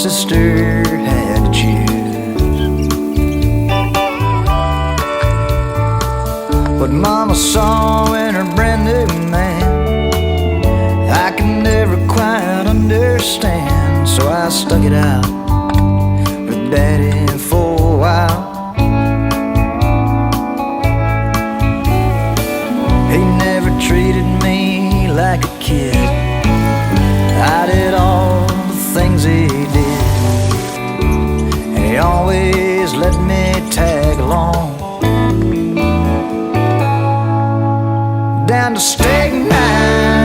sister had to choose. What Mama saw in her brand new man, I could never quite understand. So I stuck it out with Daddy